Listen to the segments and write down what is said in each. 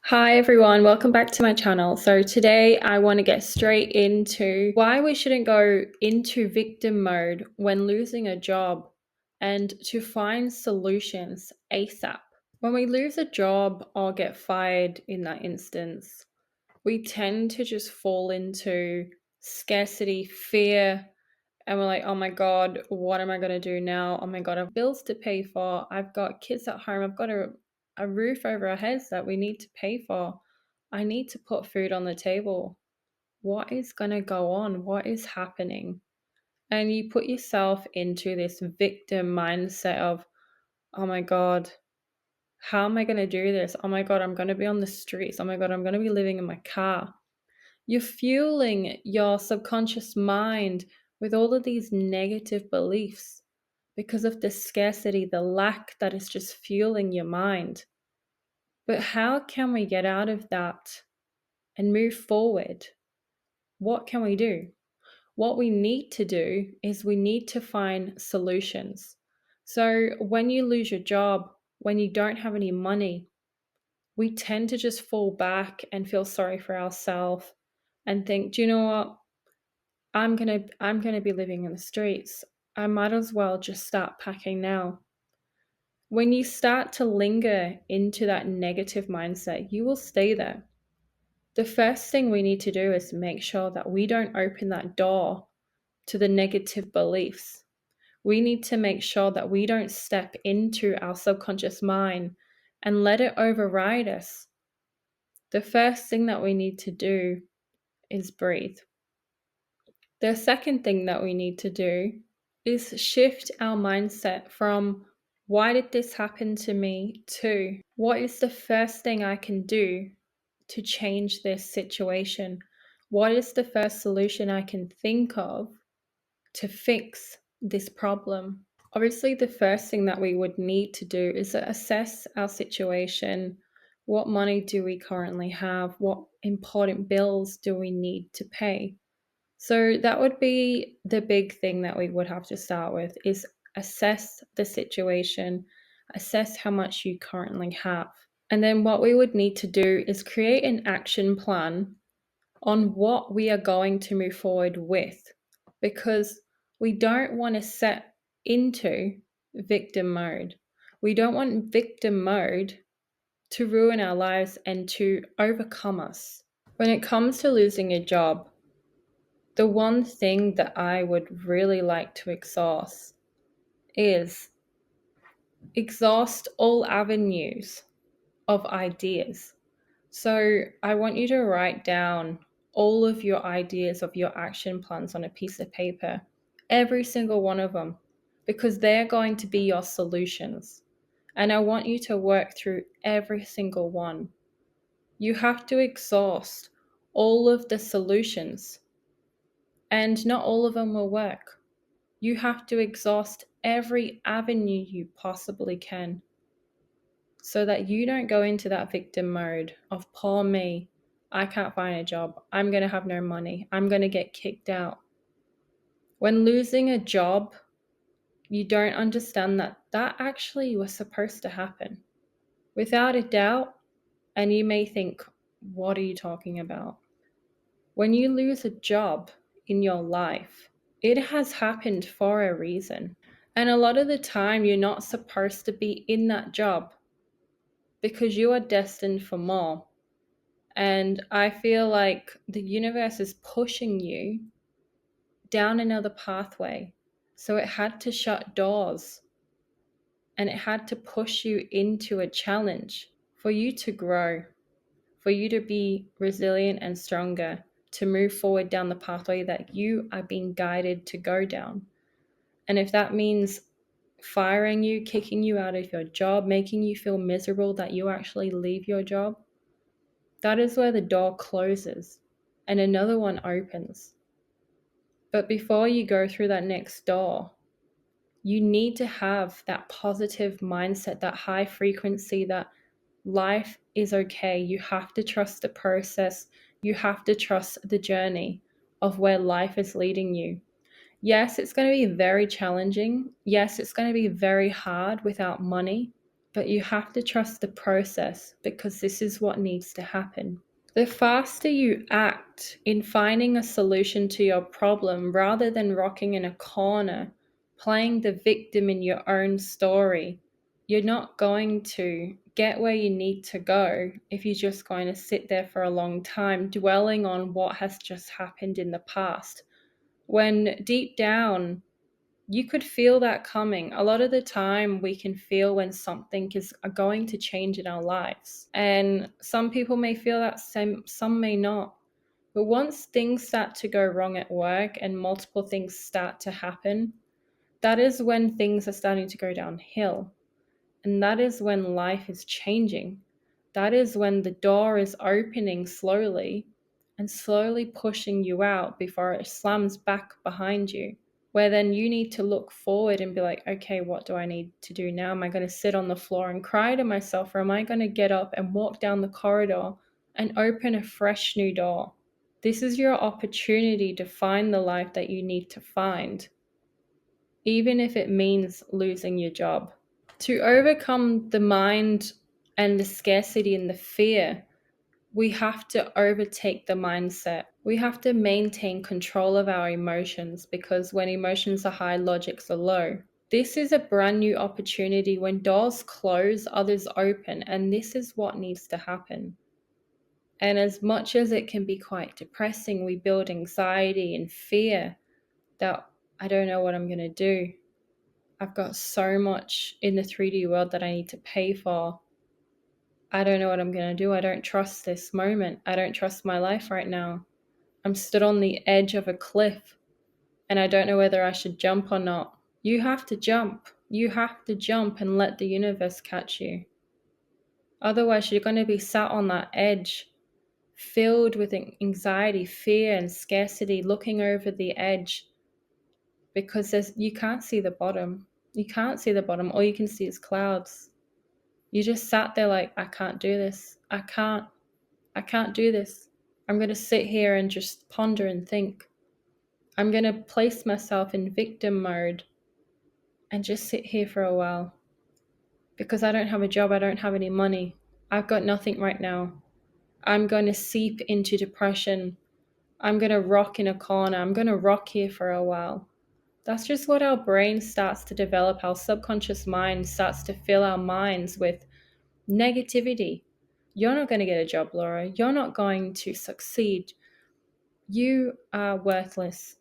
Hi everyone, welcome back to my channel. So today I want to get straight into why we shouldn't go into victim mode when losing a job and to find solutions ASAP. When we lose a job or get fired in that instance, we tend to just fall into scarcity, fear, and we're like, oh my God, what am I going to do now? Oh my God, I've bills to pay for. I've got kids at home. I've got a roof over our heads that we need to pay for. I need to put food on the table. What is going to go on? What is happening? And you put yourself into this victim mindset of, oh my God, how am I going to do this? Oh my God, I'm going to be on the streets. Oh my God, I'm going to be living in my car. You're fueling your subconscious mind with all of these negative beliefs because of the scarcity, the lack that is just fueling your mind. But how can we get out of that and move forward? What can we do? What we need to do is we need to find solutions. So when you lose your job, when you don't have any money, we tend to just fall back and feel sorry for ourselves and think, do you know what? I'm gonna be living in the streets. I might as well just start packing now. When you start to linger into that negative mindset, you will stay there. The first thing we need to do is make sure that we don't open that door to the negative beliefs. We need to make sure that we don't step into our subconscious mind and let it override us. The first thing that we need to do is breathe. The second thing that we need to do is shift our mindset from why did this happen to me to what is the first thing I can do to change this situation? What is the first solution I can think of to fix this problem? Obviously, the first thing that we would need to do is assess our situation. What money do we currently have? What important bills do we need to pay? So that would be the big thing that we would have to start with is assess the situation, assess how much you currently have. And then what we would need to do is create an action plan on what we are going to move forward with because we don't want to set into victim mode. We don't want victim mode to ruin our lives and to overcome us. When it comes to losing a job, the one thing that I would really like to exhaust is exhaust all avenues of ideas. So I want you to write down all of your ideas of your action plans on a piece of paper, every single one of them, because they're going to be your solutions. And I want you to work through every single one. You have to exhaust all of the solutions, and not all of them will work. You have to exhaust every avenue you possibly can so that you don't go into that victim mode of poor me. I can't find a job. I'm going to have no money. I'm going to get kicked out. When losing a job, you don't understand that that actually was supposed to happen. Without a doubt, and you may think, what are you talking about? When you lose a job in your life, it has happened for a reason. And a lot of the time, you're not supposed to be in that job because you are destined for more. And I feel like the universe is pushing you down another pathway. So it had to shut doors and it had to push you into a challenge for you to grow, for you to be resilient and stronger, to move forward down the pathway that you are being guided to go down. And if that means firing you, kicking you out of your job, making you feel miserable that you actually leave your job, that is where the door closes and another one opens. But before you go through that next door, you need to have that positive mindset, that high frequency, that life is okay. You have to trust the process. You have to trust the journey of where life is leading you. Yes, it's going to be very challenging. Yes, it's going to be very hard without money. But you have to trust the process because this is what needs to happen. The faster you act in finding a solution to your problem rather than rocking in a corner, playing the victim in your own story, you're not going to get where you need to go if you're just going to sit there for a long time dwelling on what has just happened in the past. When deep down, you could feel that coming. A lot of the time, we can feel when something is going to change in our lives. And some people may feel that, some may not. But once things start to go wrong at work and multiple things start to happen, that is when things are starting to go downhill. And that is when life is changing. That is when the door is opening slowly and slowly pushing you out before it slams back behind you, where then you need to look forward and be like, okay, what do I need to do now? Am I going to sit on the floor and cry to myself, or am I going to get up and walk down the corridor and open a fresh new door? This is your opportunity to find the life that you need to find, even if it means losing your job. To overcome the mind and the scarcity and the fear, we have to overtake the mindset. We have to maintain control of our emotions, because when emotions are high, logics are low. This is a brand new opportunity. When doors close, others open, and this is what needs to happen. And as much as it can be quite depressing, we build anxiety and fear that I don't know what I'm going to do. I've got so much in the 3D world that I need to pay for. I don't know what I'm going to do. I don't trust this moment. I don't trust my life right now. I'm stood on the edge of a cliff and I don't know whether I should jump or not. You have to jump. You have to jump and let the universe catch you. Otherwise, you're going to be sat on that edge, filled with anxiety, fear, and scarcity, looking over the edge, because you can't see the bottom. You can't see the bottom. All you can see is clouds. You just sat there like, I can't do this. I can't do this. I'm going to sit here and just ponder and think. I'm going to place myself in victim mode and just sit here for a while, because I don't have a job. I don't have any money. I've got nothing right now. I'm going to seep into depression. I'm going to rock in a corner. I'm going to rock here for a while. That's just what our brain starts to develop. Our subconscious mind starts to fill our minds with negativity. You're not going to get a job, Laura. You're not going to succeed. You are worthless.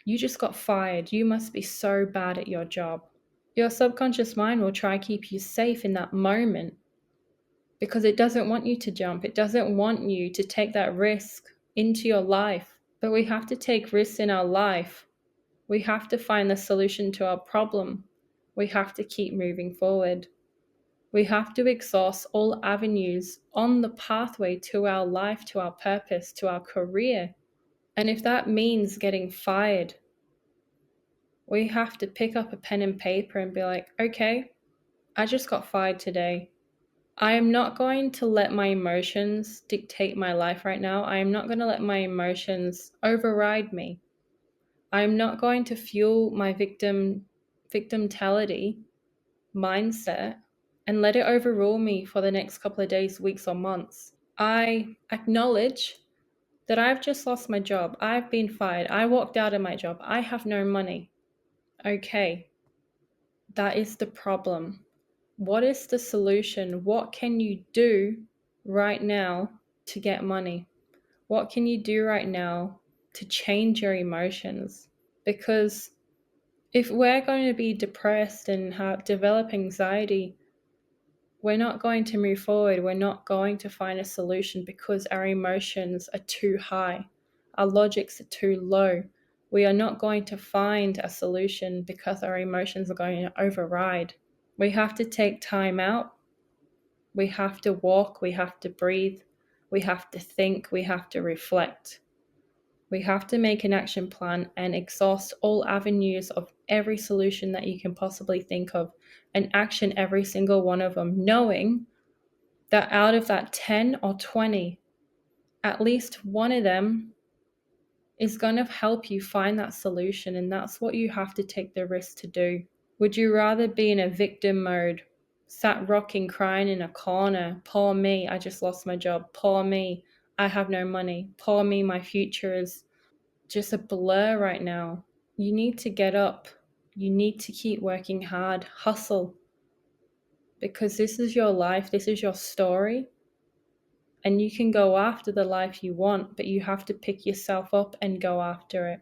You just got fired. You must be so bad at your job. Your subconscious mind will try to keep you safe in that moment because it doesn't want you to jump. It doesn't want you to take that risk into your life. But we have to take risks in our life. We have to find the solution to our problem. We have to keep moving forward. We have to exhaust all avenues on the pathway to our life, to our purpose, to our career. And if that means getting fired, we have to pick up a pen and paper and be like, okay, I just got fired today. I am not going to let my emotions dictate my life right now. I am not going to let my emotions override me. I am not going to fuel my victimtality mindset and let it overrule me for the next couple of days, weeks, or months. I acknowledge that I've just lost my job. I've been fired. I walked out of my job. I have no money. Okay, that is the problem. What is the solution? What can you do right now to get money? What can you do right now to change your emotions? Because if we're going to be depressed and develop anxiety, we're not going to move forward. We're not going to find a solution because our emotions are too high. Our logics are too low. We are not going to find a solution because our emotions are going to override. We have to take time out. We have to walk. We have to breathe. We have to think. We have to reflect. We have to make an action plan and exhaust all avenues of every solution that you can possibly think of and action every single one of them, knowing that out of that 10 or 20, at least one of them is going to help you find that solution. And that's what you have to take the risk to do. Would you rather be in a victim mode sat rocking, crying in a corner. Poor me, I just lost my job. Poor me, I have no money. Poor me, my future is just a blur right now. You need to get up. You need to keep working hard, hustle, because this is your life, this is your story, and you can go after the life you want, but you have to pick yourself up and go after it.